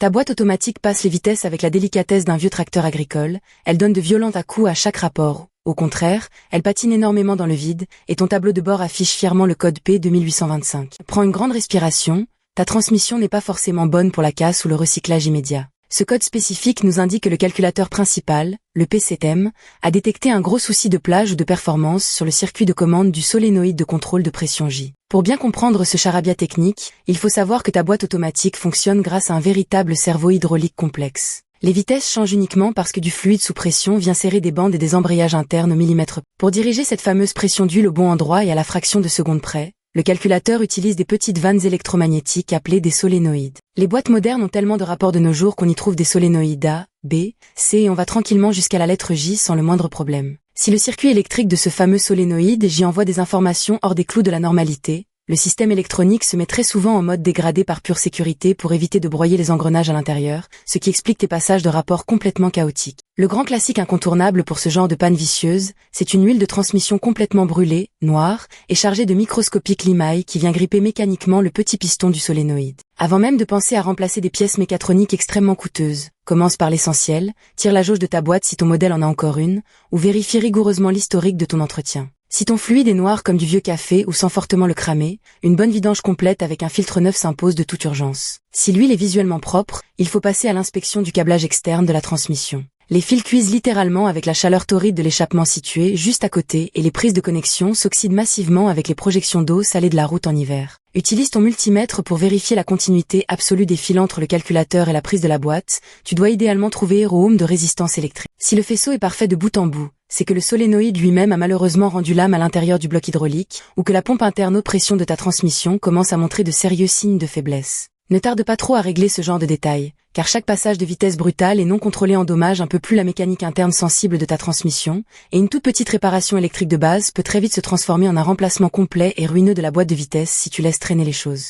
Ta boîte automatique passe les vitesses avec la délicatesse d'un vieux tracteur agricole, elle donne de violents à-coups à chaque rapport. Au contraire, elle patine énormément dans le vide, et ton tableau de bord affiche fièrement le code P2825. Prends une grande respiration, ta transmission n'est pas forcément bonne pour la casse ou le recyclage immédiat. Ce code spécifique nous indique que le calculateur principal, le PCTEM, a détecté un gros souci de plage ou de performance sur le circuit de commande du solénoïde de contrôle de pression J. Pour bien comprendre ce charabia technique, il faut savoir que ta boîte automatique fonctionne grâce à un véritable cerveau hydraulique complexe. Les vitesses changent uniquement parce que du fluide sous pression vient serrer des bandes et des embrayages internes au millimètre. Pour diriger cette fameuse pression d'huile au bon endroit et à la fraction de seconde près, le calculateur utilise des petites vannes électromagnétiques appelées des solénoïdes. Les boîtes modernes ont tellement de rapports de nos jours qu'on y trouve des solénoïdes A, B, C et on va tranquillement jusqu'à la lettre J sans le moindre problème. Si le circuit électrique de ce fameux solénoïde J envoie des informations hors des clous de la normalité, le système électronique se met très souvent en mode dégradé par pure sécurité pour éviter de broyer les engrenages à l'intérieur, ce qui explique tes passages de rapports complètement chaotiques. Le grand classique incontournable pour ce genre de panne vicieuse, c'est une huile de transmission complètement brûlée, noire, et chargée de microscopiques limailles qui vient gripper mécaniquement le petit piston du solénoïde. Avant même de penser à remplacer des pièces mécatroniques extrêmement coûteuses, commence par l'essentiel, tire la jauge de ta boîte si ton modèle en a encore une, ou vérifie rigoureusement l'historique de ton entretien. Si ton fluide est noir comme du vieux café ou sent fortement le cramer, une bonne vidange complète avec un filtre neuf s'impose de toute urgence. Si l'huile est visuellement propre, il faut passer à l'inspection du câblage externe de la transmission. Les fils cuisent littéralement avec la chaleur torride de l'échappement situé juste à côté et les prises de connexion s'oxydent massivement avec les projections d'eau salée de la route en hiver. Utilise ton multimètre pour vérifier la continuité absolue des fils entre le calculateur et la prise de la boîte. Tu dois idéalement trouver un ohm de résistance électrique. Si le faisceau est parfait de bout en bout, c'est que le solénoïde lui-même a malheureusement rendu l'âme à l'intérieur du bloc hydraulique ou que la pompe interne haute pression de ta transmission commence à montrer de sérieux signes de faiblesse. Ne tarde pas trop à régler ce genre de détails, car chaque passage de vitesse brutale et non contrôlé endommage un peu plus la mécanique interne sensible de ta transmission, et une toute petite réparation électrique de base peut très vite se transformer en un remplacement complet et ruineux de la boîte de vitesse si tu laisses traîner les choses.